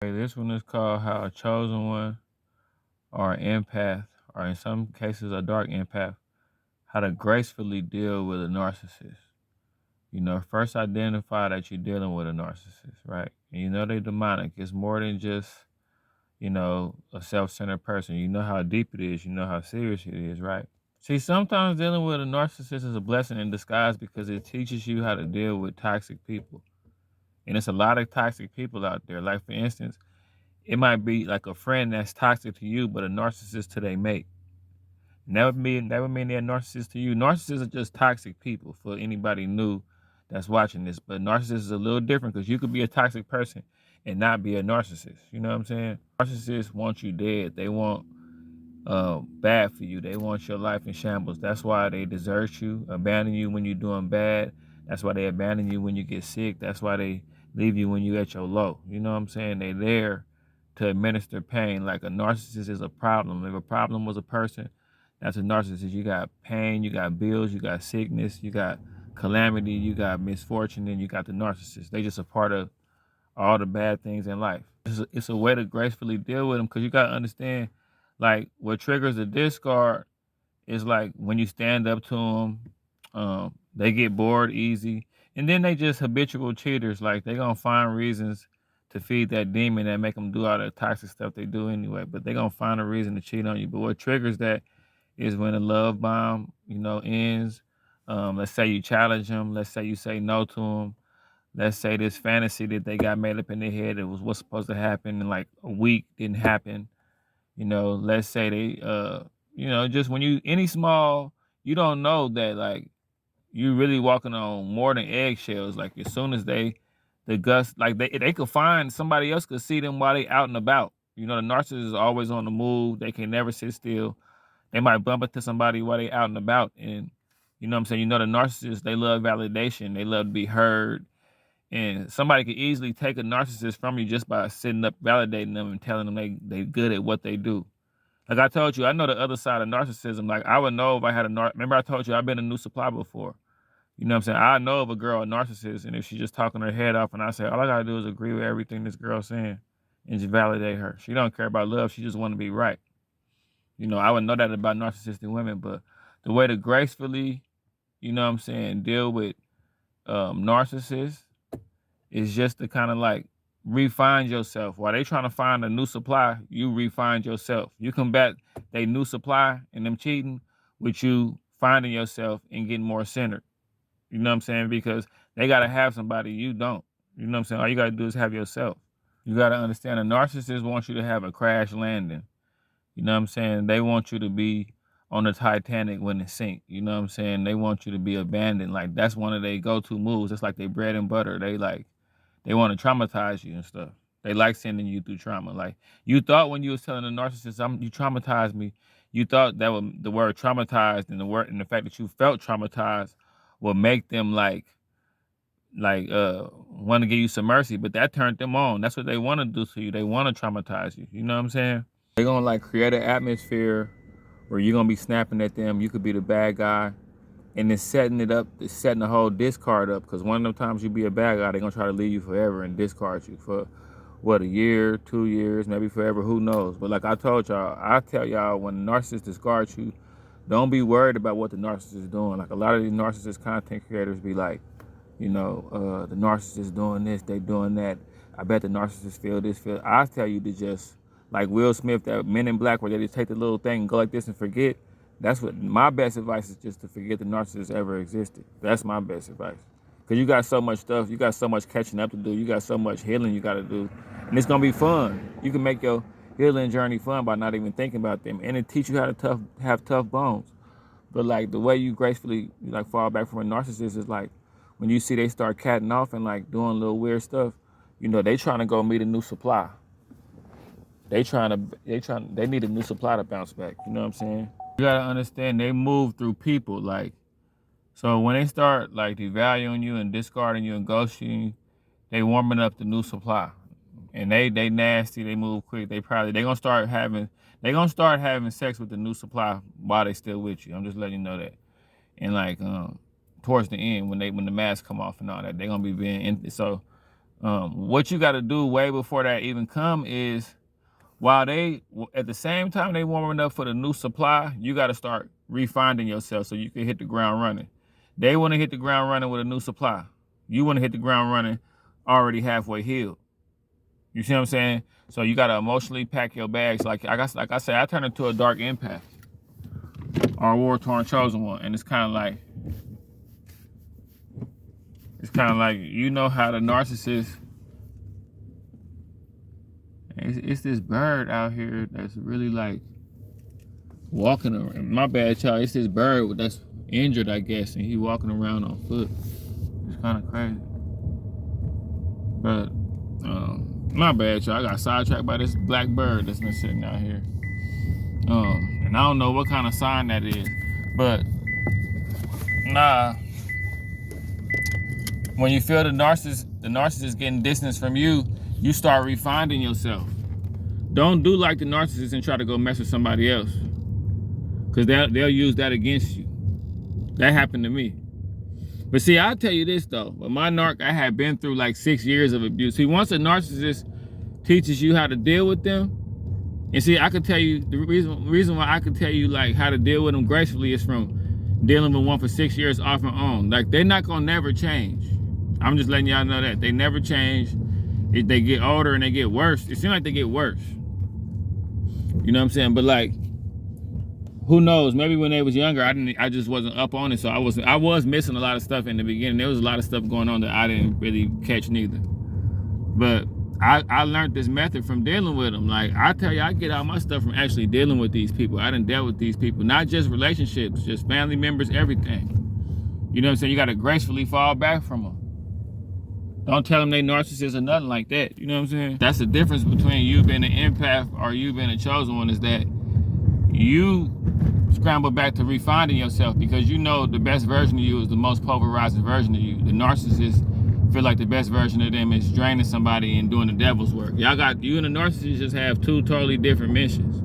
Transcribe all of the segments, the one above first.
Okay, this one is called How a Chosen One or an Empath, or in some cases a dark empath, how to gracefully deal with a narcissist. First identify that you're dealing with a narcissist, right? And they're demonic. It's more than just, a self-centered person. You know how deep it is. You know how serious it is, right? See, sometimes dealing with a narcissist is a blessing in disguise because it teaches you how to deal with toxic people. And it's a lot of toxic people out there. Like, for instance, it might be like a friend that's toxic to you, but a narcissist to their mate. That would mean they're a narcissist to you. Narcissists are just toxic people for anybody new that's watching this. But narcissist is a little different because you could be a toxic person and not be a narcissist. You know what I'm saying? Narcissists want you dead. They want bad for you. They want your life in shambles. That's why they desert you, abandon you when you're doing bad. That's why they abandon you when you get sick. That's why they leave you when you're at your low. You know what I'm saying? They there to administer pain. Like, a narcissist is a problem. If a problem was a person, that's a narcissist. You got pain, you got bills, you got sickness, you got calamity, you got misfortune, and you got the narcissist. They just a part of all the bad things in life. It's a way to gracefully deal with them because you got to understand, like, what triggers the discard is like when you stand up to them, they get bored easy. And then they just habitual cheaters. Like, they going to find reasons to feed that demon that make them do all the toxic stuff they do anyway. But they going to find a reason to cheat on you. But what triggers that is when a love bomb, ends. Let's say you challenge them. Let's say you say no to them. Let's say this fantasy that they got made up in their head, it was what's supposed to happen in like a week, didn't happen. Let's say they just when you any small, you don't know that, like, you really walking on more than eggshells. Like, as soon as the gust, like, they could find somebody else could see them while they out and about. The narcissist is always on the move. They can never sit still. They might bump into somebody while they out and about. And you know what I'm saying? The narcissists, they love validation. They love to be heard. And somebody could easily take a narcissist from you just by sitting up, validating them and telling them they good at what they do. Like I told you, I know the other side of narcissism. Like, I would know if I had remember I told you I've been a new supply before. You know what I'm saying? I know of a girl, a narcissist, and if she's just talking her head off and I say, all I gotta do is agree with everything this girl's saying and just validate her. She don't care about love. She just want to be right. I would know that about narcissistic women, but the way to gracefully, deal with narcissists is just to kind of like refine yourself. While they trying to find a new supply, you refine yourself. You combat they new supply and them cheating with you finding yourself and getting more centered. You know what I'm saying? Because they gotta have somebody you don't. You know what I'm saying? All you gotta do is have yourself. You gotta understand a narcissist wants you to have a crash landing. You know what I'm saying? They want you to be on the Titanic when it sink. You know what I'm saying? They want you to be abandoned. Like, that's one of their go-to moves. It's like they bread and butter. They want to traumatize you and stuff. They like sending you through trauma. Like, you thought when you was telling the narcissist, "You traumatized me," you thought that the word traumatized and the fact that you felt traumatized would make them want to give you some mercy, but that turned them on. That's what they want to do to you. They want to traumatize you. You know what I'm saying? They're gonna like create an atmosphere where you're gonna be snapping at them. You could be the bad guy, and it's setting it up, it's setting the whole discard up. Because one of them times you be a bad guy, they're gonna try to leave you forever and discard you for what, a year, 2 years, maybe forever, who knows. But like I told y'all, I tell y'all, when the narcissist discards you, don't be worried about what the narcissist is doing. Like, a lot of these narcissist content creators be like, the narcissist doing this, they doing that. I bet the narcissist feel this, feel. I tell you to just, like Will Smith, that Men in Black, where they just take the little thing and go like this and forget. That's what my best advice is, just to forget the narcissist ever existed. That's my best advice. Because you got so much stuff, you got so much catching up to do, you got so much healing you got to do. And it's going to be fun. You can make your healing journey fun by not even thinking about them. And it teach you how to have tough bones. But like, the way you gracefully like fall back from a narcissist is like, when you see they start catting off and like doing little weird stuff, they trying to go meet a new supply. They need a new supply to bounce back. You know what I'm saying? You gotta understand, they move through people. Like, so when they start like devaluing you and discarding you and ghosting you, they warming up the new supply. And they nasty, they move quick. They gonna start having sex with the new supply while they still with you. I'm just letting you know that. And like towards the end, when the masks come off and all that, they're gonna be being so What you got to do way before that even come is, while they, at the same time they warming up for the new supply, you got to start refining yourself so you can hit the ground running. They want to hit the ground running with a new supply. You want to hit the ground running already halfway healed. You see what I'm saying? So you got to emotionally pack your bags. Like I said, I turned into a dark empath or a war-torn chosen one. And it's kind of like, you know how the narcissist, it's this bird out here that's really like walking around. My bad, y'all. It's this bird that's injured, I guess, and he walking around on foot. It's kind of crazy. But my bad, y'all. I got sidetracked by this black bird that's been sitting out here. And I don't know what kind of sign that is, but nah. When you feel the narcissist getting distance from you, you start refining yourself. Don't do like the narcissist and try to go mess with somebody else, because they'll use that against you. That happened to me. But see, I'll tell you this though, with my narc, I had been through like 6 years of abuse. See, once a narcissist teaches you how to deal with them, and see, I could tell you, the reason why I could tell you like how to deal with them gracefully is from dealing with one for 6 years off and on. Like, they're not gonna never change. I'm just letting y'all know that. They never change. If they get older and they get worse, it seems like they get worse. You know what I'm saying? But like, who knows? Maybe when they was younger, I just wasn't up on it. So I was missing a lot of stuff in the beginning. There was a lot of stuff going on that I didn't really catch neither. But I learned this method from dealing with them. Like, I tell you, I get all my stuff from actually dealing with these people. I done dealt with these people, not just relationships, just family members, everything. You know what I'm saying? You got to gracefully fall back from them. Don't tell them they narcissists or nothing like that. You know what I'm saying? That's the difference between you being an empath or you being a chosen one, is that you scramble back to refining yourself because you know the best version of you is the most pulverizing version of you. The narcissist feel like the best version of them is draining somebody and doing the devil's work. You and the narcissist just have two totally different missions.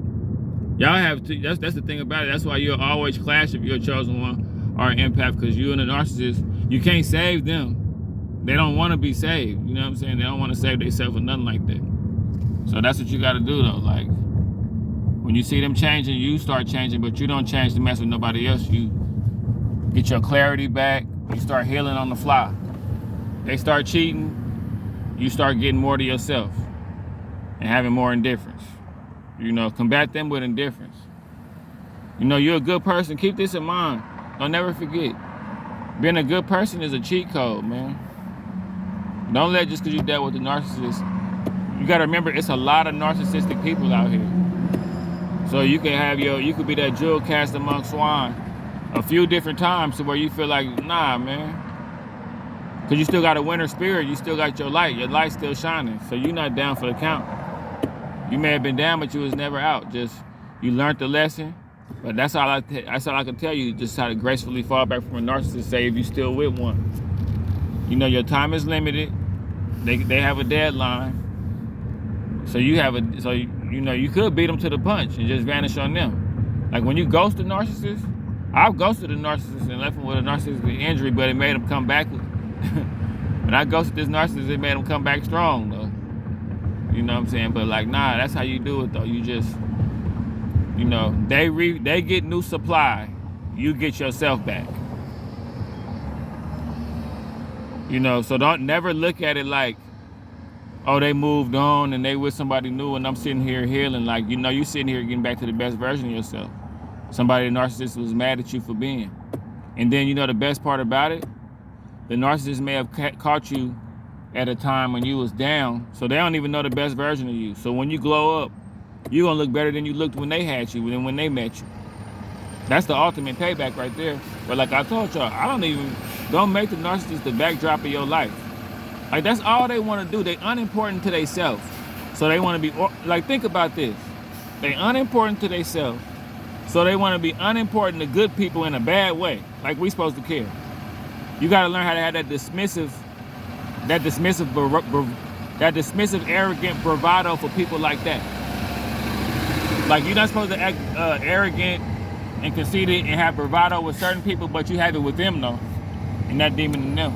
Y'all have two. That's the thing about it. That's why you'll always clash if you're a chosen one or an empath, because you and the narcissist, you can't save them. They don't want to be saved. You know what I'm saying? They don't want to save themselves or nothing like that. So that's what you got to do though. Like, when you see them changing, you start changing, but you don't change to mess with nobody else. You get your clarity back. You start healing on the fly. They start cheating, you start getting more to yourself and having more indifference. You know, combat them with indifference. You know, you're a good person. Keep this in mind. Don't never forget. Being a good person is a cheat code, man. Don't let just because you dealt with the narcissist. You got to remember, it's a lot of narcissistic people out here. So you can have you could be that jewel cast among swine a few different times to where you feel like, nah, man. Because you still got a winner spirit. You still got your light. Your light's still shining. So you're not down for the count. You may have been down, but you was never out. Just, you learned the lesson. But that's all I can tell you. Just how to gracefully fall back from a narcissist, say if you still with one. You know, your time is limited. They have a deadline. So you know, you could beat them to the punch and just vanish on them. Like when you ghost a narcissist, I've ghosted a narcissist and left him with a narcissistic injury, but it made him come back. When I ghosted this narcissist, it made him come back strong though. You know what I'm saying? But like, nah, that's how you do it though. You just, you know, they get new supply, you get yourself back. You know, so don't never look at it like, oh, they moved on and they with somebody new and I'm sitting here healing. Like, you know, you sitting here getting back to the best version of yourself. Somebody, the narcissist, was mad at you for being. And then, you know, the best part about it, the narcissist may have caught you at a time when you was down, so they don't even know the best version of you. So when you glow up, you're gonna look better than you looked when they had you, than when they met you. That's the ultimate payback right there. But like I told y'all, don't make the narcissist the backdrop of your life. Like, that's all they want to do. They unimportant to themselves. So they want to be, like, think about this. They unimportant to themselves. So they want to be unimportant to good people in a bad way. Like, we supposed to care. You got to learn how to have that dismissive, arrogant bravado for people like that. Like, you're not supposed to act arrogant and conceited and have bravado with certain people, but you have it with them though, and that demon in them.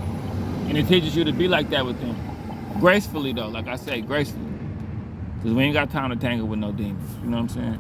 And it teaches you to be like that with them. Gracefully though, like I say, gracefully. Because we ain't got time to tangle with no demons. You know what I'm saying?